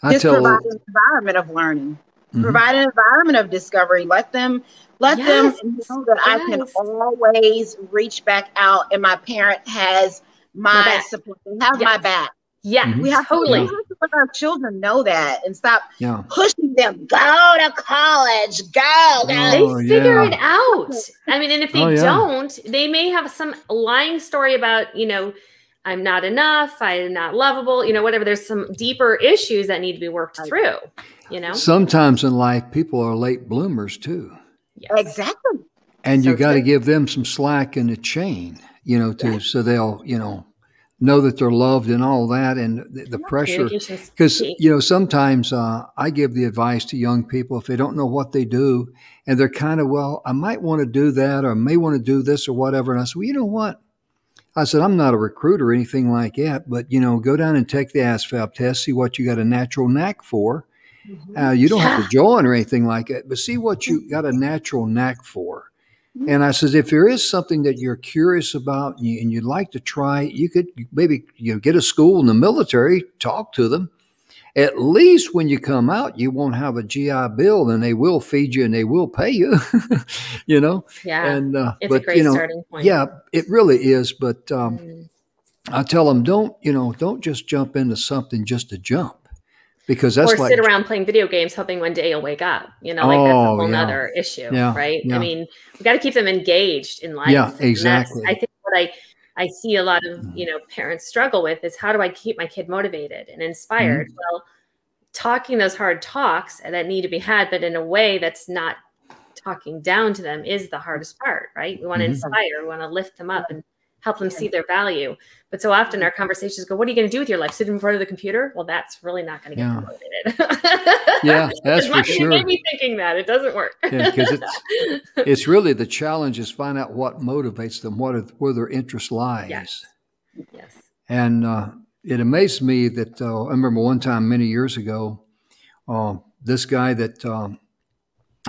provide an environment of learning. Provide an environment of discovery. Let them know that I can always reach back out, and my parent has my support. They have my back. Yeah, we have to let our children know that, and stop pushing them. Go to college. Go. They figure it out. I mean, and if they don't, they may have some lying story about I'm not enough, I'm not lovable, whatever. There's some deeper issues that need to be worked through, Sometimes in life, people are late bloomers too. Yes. Exactly. And you got to give them some slack in the chain, so they'll, know that they're loved and all that. And the pressure, because, sometimes I give the advice to young people if they don't know what they do and they're kind of, well, I might want to do that or may want to do this or whatever. And I said, well, you know what? I said, I'm not a recruiter or anything like that, but, go down and take the ASVAB test, see what you got a natural knack for. You don't have to join or anything like that, but see what you got a natural knack for. And I says, if there is something that you're curious about and you'd like to try, you could maybe get a school in the military, talk to them. At least when you come out, you won't have a GI Bill, and they will feed you and they will pay you. Yeah, and it's a great starting point. Yeah, it really is. But I tell them, don't just jump into something just to jump. Because that's or sit around playing video games hoping one day you'll wake up. That's a whole nother issue, right? Yeah. I mean, we got to keep them engaged in life. Yeah, exactly. I think what I see a lot of parents struggle with is, how do I keep my kid motivated and inspired? Well, talking those hard talks that need to be had, but in a way that's not talking down to them, is the hardest part, right? We want to inspire, we want to lift them up and help them see their value. But so often our conversations go, what are you going to do with your life? Sit in front of the computer? Well, that's really not going to get promoted. Yeah, that's for sure. You made me thinking that. It doesn't work. Yeah, because it's really the challenge is find out what motivates them, where their interest lies. Yes. And it amazed me that I remember one time many years ago, this guy that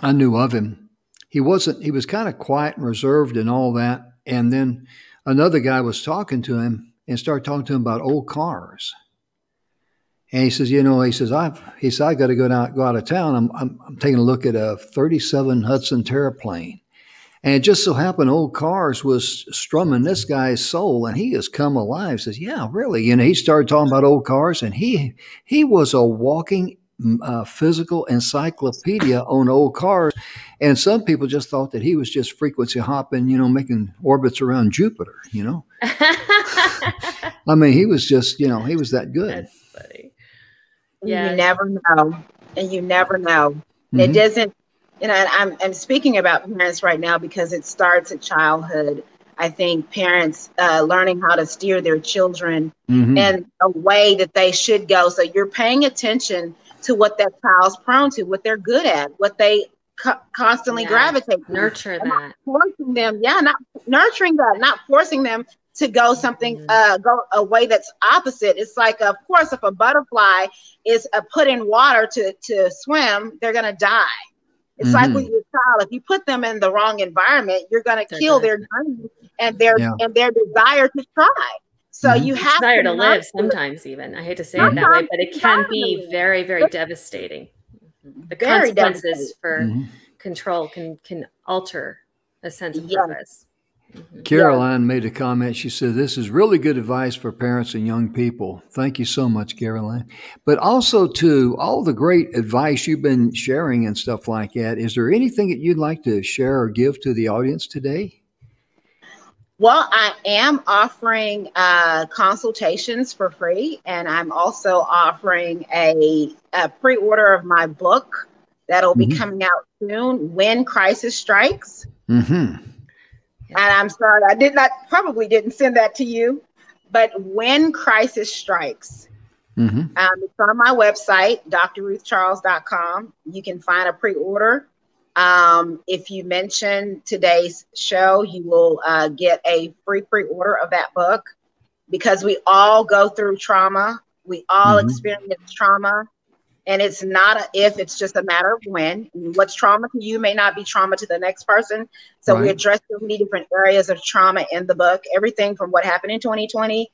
I knew of him, he was kind of quiet and reserved and all that. And then another guy was talking to him and started talking to him about old cars. And he says, I got to go out of town. I'm taking a look at a 37 Hudson Terraplane. And it just so happened old cars was strumming this guy's soul, and he has come alive. Says, yeah, really. He started talking about old cars, and he was a walking physical encyclopedia on old cars. And some people just thought that he was just frequency hopping, making orbits around Jupiter, I mean, he was just, he was that good. That's funny. Yeah. You never know. And you never know. It doesn't, and I'm speaking about parents right now because it starts at childhood. I think parents learning how to steer their children in a way that they should go. So you're paying attention to what that child's prone to, what they're good at, what they constantly gravitate to. Nurture that. Not forcing them, not nurturing that, not forcing them to go go a way that's opposite. It's like, of course, if a butterfly is put in water to swim, they're going to die. It's like with your child, if you put them in the wrong environment, you're going to kill their dreams and their desire to try. So you have desire to live sometimes, even. I hate to say it that way, but it can be very, very devastating. The consequences for control can alter a sense of purpose. Caroline made a comment. She said, this is really good advice for parents and young people. Thank you so much, Caroline. But also to all the great advice you've been sharing and stuff like that, is there anything that you'd like to share or give to the audience today? Well, I am offering consultations for free, and I'm also offering a pre-order of my book that'll be coming out soon, When Crisis Strikes. And I'm sorry, probably didn't send that to you, but When Crisis Strikes. It's on my website, drruthcharles.com. You can find a pre-order. If you mention today's show, you will get a free pre-order of that book, because we all go through trauma. We all experience trauma. And it's not a if, it's just a matter of when. What's trauma to you may not be trauma to the next person. So we address so many different areas of trauma in the book. Everything from what happened in 2020,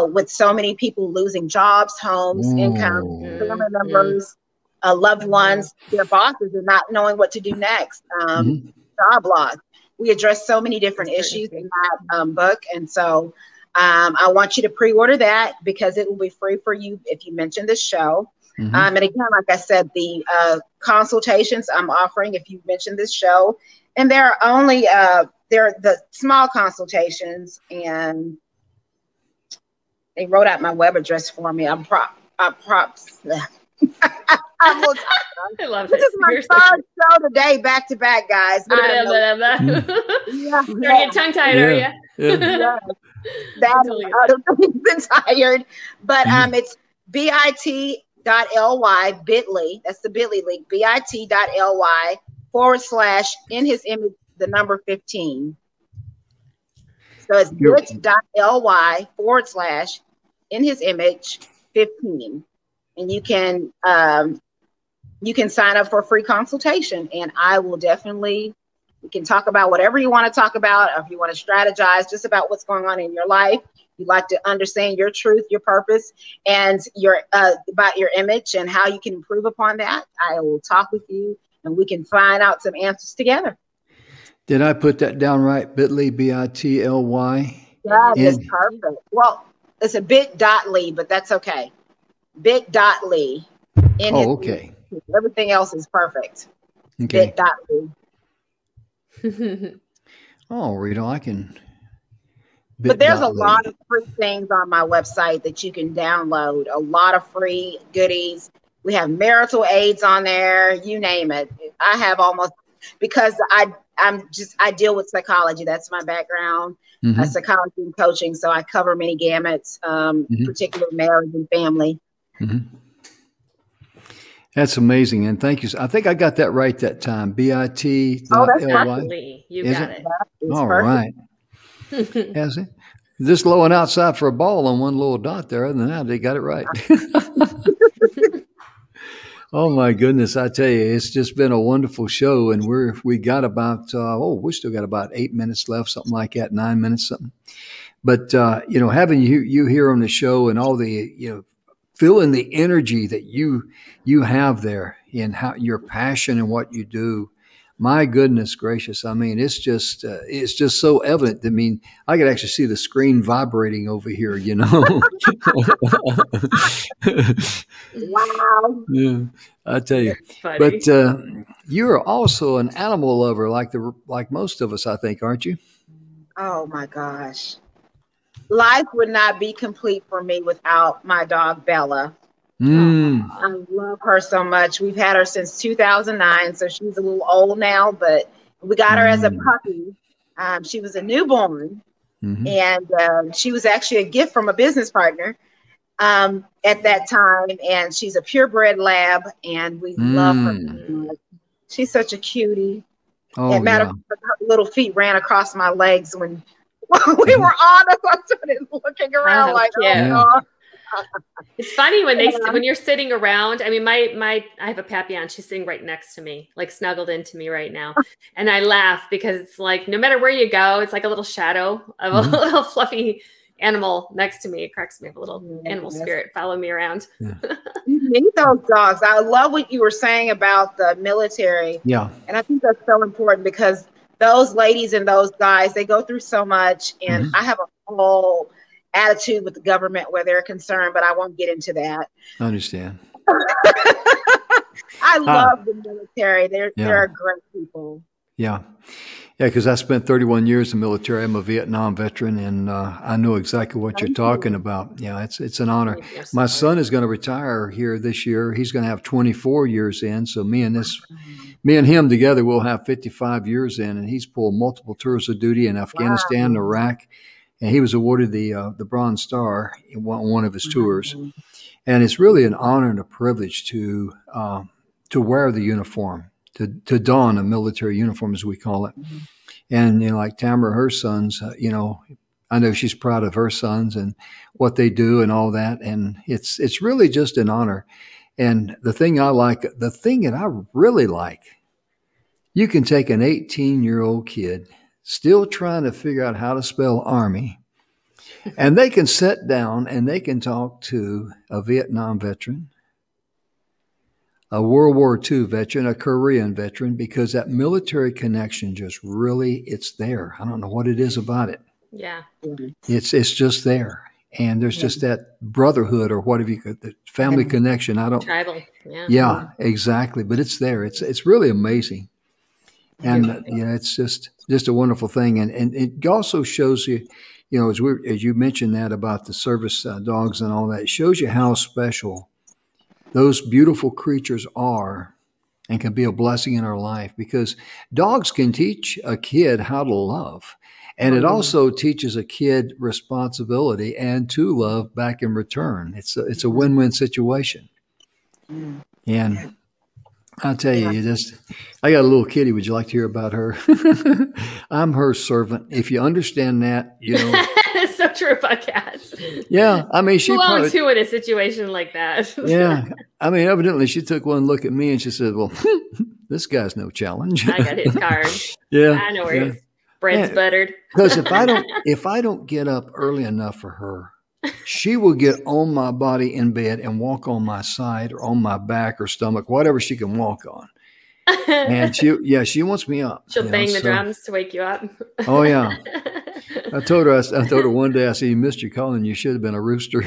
with so many people losing jobs, homes, income, family members, loved ones, their bosses, and not knowing what to do next, job loss. We address so many different issues in that book. And so I want you to pre-order that, because it will be free for you if you mention this show. And again, like I said, the consultations I'm offering if you mention this show, and they're only they're the small consultations, and They wrote out my web address for me. I'm props. I love this it. is my third show today, back to back, guys. Starting to get tongue tied, are you? Yeah. That been tired. But it's bit.ly, bit.ly. That's the bit.ly link. bit.ly / in his image, the number 15. So it's bit.ly / in his image 15. And you can sign up for a free consultation, and I will definitely, we can talk about whatever you want to talk about, or if you want to strategize just about what's going on in your life. You'd like to understand your truth, your purpose, and your about your image and how you can improve upon that. I will talk with you, and we can find out some answers together. Did I put that down right? Bit.ly, B-I-T-L-Y? That is perfect. Well, it's a bit.ly, but that's okay. Bit.ly. Okay. Everything else is perfect. Okay. Bit.ly. Oh, Rita, I can. But there's a lot of free things on my website that you can download. A lot of free goodies. We have marital aids on there. You name it. I have almost, because I deal with psychology. That's my background. Psychology and coaching. So I cover many gamuts, particularly marriage and family. That's amazing. And thank you. I think I got that right that time. B-I-T. Oh, that's perfectly. You got it. All right. Has it? Just blowing outside for a ball on one little dot there. Other than that, they got it right. Oh my goodness. I tell you, it's just been a wonderful show. And we got about, we still got about 8 minutes left, something like that, 9 minutes, something. But, having you here on the show and all the, feeling the energy that you have there and how your passion and what you do, my goodness gracious. I mean, it's just so evident. I mean, I could actually see the screen vibrating over here, Wow. Yeah, I tell you. But you're also an animal lover, like most of us, I think, aren't you? Oh my gosh. Life would not be complete for me without my dog, Bella. I love her so much. We've had her since 2009, so she's a little old now, but we got her as a puppy. She was a newborn, and she was actually a gift from a business partner at that time, and she's a purebred lab, and we love her. She's such a cutie. And matter of fact, her little feet ran across my legs when we were on. I started looking around like, oh. It's funny when you're sitting around. I mean, I have a Papillon. She's sitting right next to me, like snuggled into me right now. And I laugh because it's like, no matter where you go, it's like a little shadow of a little fluffy animal next to me. It cracks me up, a little animal spirit follow me around. You need those dogs. I love what you were saying about the military. Yeah. And I think that's so important because those ladies and those guys, they go through so much. And I have a whole attitude with the government where they're concerned, but I won't get into that. I understand. I love the military. They're great people. Yeah. Yeah, because I spent 31 years in the military. I'm a Vietnam veteran, and I know exactly what you're talking about. Yeah, it's an honor. My son is going to retire here this year. He's going to have 24 years in. So me and him together will have 55 years in, and he's pulled multiple tours of duty in Afghanistan, Iraq, and he was awarded the Bronze Star in one of his tours. And it's really an honor and a privilege to wear the uniform. To don a military uniform, as we call it. And, like Tamara, her sons, I know she's proud of her sons and what they do and all that. And it's really just an honor. And the thing that I really like, you can take an 18-year-old kid still trying to figure out how to spell Army, and they can sit down and they can talk to a Vietnam veteran, a World War II veteran, a Korean veteran, because that military connection just really, it's there. I don't know what it is about it. Yeah. It's just there. And there's just that brotherhood or whatever the family connection. Tribal. Yeah, exactly. But it's there. It's really amazing. And it's just a wonderful thing. And it also shows you, you know, as you mentioned that about the service dogs and all that, it shows you how special those beautiful creatures are and can be a blessing in our life, because dogs can teach a kid how to love. And it also teaches a kid responsibility and to love back in return. It's a win-win situation. And I'll tell you, I got a little kitty. Would you like to hear about her? I'm her servant. If you understand that, you know. It's so true about cats. Yeah. I mean, who owns who in a situation like that? Yeah. I mean, evidently she took one look at me and she said, well, this guy's no challenge. I got his card. Yeah. I know where his bread's buttered. Because if I don't get up early enough for her, she will get on my body in bed and walk on my side or on my back or stomach, whatever she can walk on. And she wants me up. She'll bang the drums to wake you up. Oh yeah. I told her one day, I said, you missed your calling. You should have been a rooster.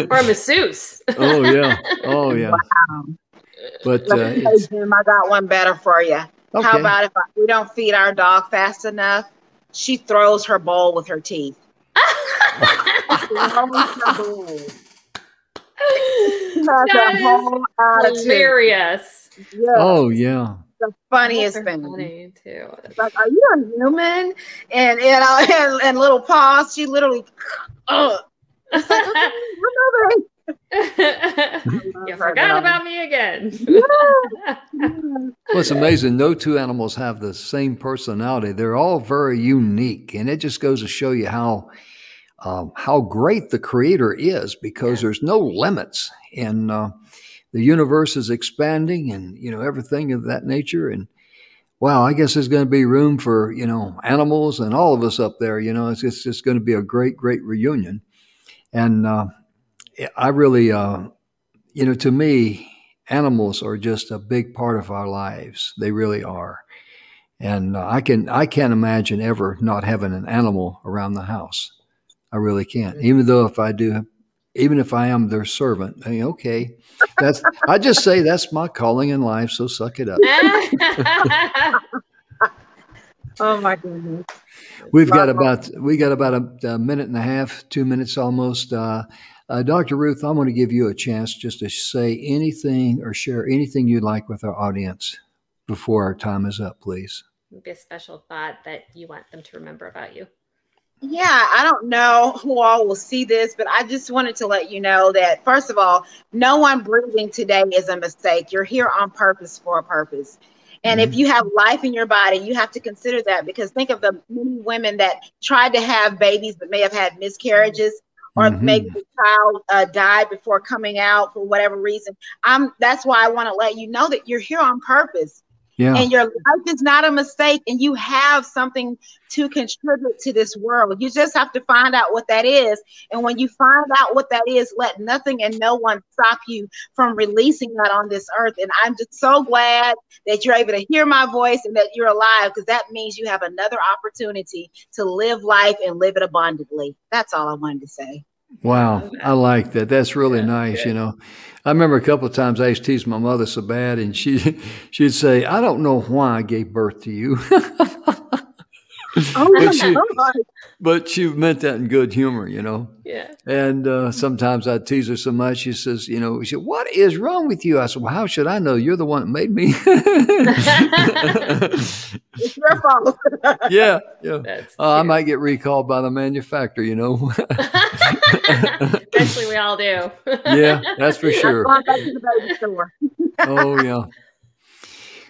Or a masseuse. Oh yeah. Oh yeah. Wow. But let me tell you, Jim, I got one better for you. Okay. How about if we don't feed our dog fast enough, she throws her bowl with her teeth. Hilarious. Yeah. Oh yeah. The funniest thing. Funny too. Like, are you a human? And and little paws, she literally it's like, you forgot about me again. Well, it's amazing. No two animals have the same personality. They're all very unique, and it just goes to show you how great the Creator is, because there's no limits, and the universe is expanding, and you know, everything of that nature. And wow, I guess there's going to be room for, you know, animals and all of us up there. You know, it's just going to be a great reunion. And I really, you know, to me, animals are just a big part of our lives. They really are. And I can't imagine ever not having an animal around the house. I really can't. Even though even if I am their servant, I mean, okay, I just say that's my calling in life. So suck it up. oh my goodness. We got about a minute and a half, 2 minutes almost. Dr. Ruth, I'm going to give you a chance just to say anything or share anything you'd like with our audience before our time is up, please. Maybe a special thought that you want them to remember about you. Yeah, I don't know who all will see this, but I just wanted to let you know that, first of all, no one breathing today is a mistake. You're here on purpose for a purpose. And if you have life in your body, you have to consider that, because think of the many women that tried to have babies but may have had miscarriages, or maybe the child died before coming out for whatever reason. That's why I want to let you know that you're here on purpose. Yeah. And your life is not a mistake, and you have something to contribute to this world. You just have to find out what that is. And when you find out what that is, let nothing and no one stop you from releasing that on this earth. And I'm just so glad that you're able to hear my voice and that you're alive, because that means you have another opportunity to live life and live it abundantly. That's all I wanted to say. Wow. I like that. That's really nice. You know, I remember a couple of times I used to tease my mother so bad, and she'd say, I don't know why I gave birth to you. But she meant that in good humor, you know. Yeah. And sometimes I'd tease her so much. She says, you know, she said, what is wrong with you? I said, well, how should I know? You're the one that made me. It's your fault. Yeah. I might get recalled by the manufacturer, you know. Eventually we all do. Yeah, that's for sure. Oh, yeah.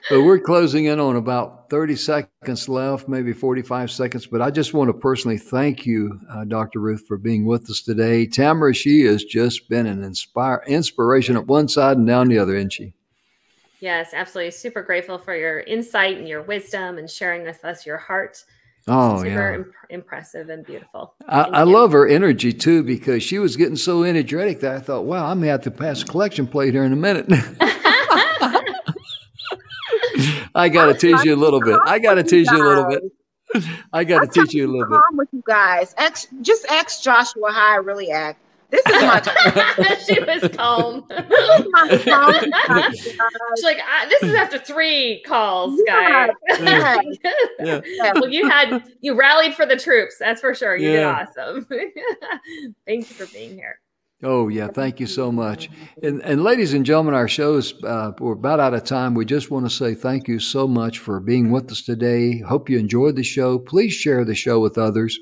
But we're closing in on about 30 seconds left, maybe 45 seconds. But I just want to personally thank you, Dr. Ruth, for being with us today. Tamara, she has just been an inspiration at one side and down the other, isn't she? Yes, absolutely. Super grateful for your insight and your wisdom and sharing with us your heart. Oh, Super impressive and beautiful. I love her energy, too, because she was getting so energetic that I thought, wow, I'm going to have to pass a collection plate here in a minute. I got to tease you a little bit. I got to teach you a little bit. With you guys. Just ask Joshua how I really act. This is my She was calm. She's like, this is after 3 calls, guys. Yeah. Well, you rallied for the troops. That's for sure. You did awesome. Thank you for being here. Oh, yeah. Thank you so much. And ladies and gentlemen, our show's we're about out of time. We just want to say thank you so much for being with us today. Hope you enjoyed the show. Please share the show with others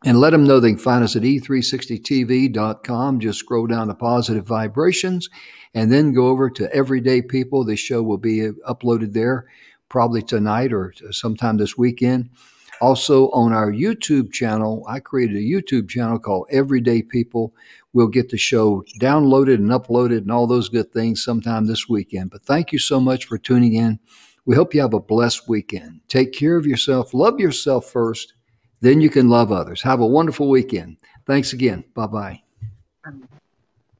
and let them know they can find us at e360tv.com. Just scroll down to Positive Vibrations and then go over to Everyday People. The show will be uploaded there probably tonight or sometime this weekend. Also on our YouTube channel, I created a YouTube channel called Everyday People. We'll get the show downloaded and uploaded and all those good things sometime this weekend. But thank you so much for tuning in. We hope you have a blessed weekend. Take care of yourself. Love yourself first. Then you can love others. Have a wonderful weekend. Thanks again. Bye-bye.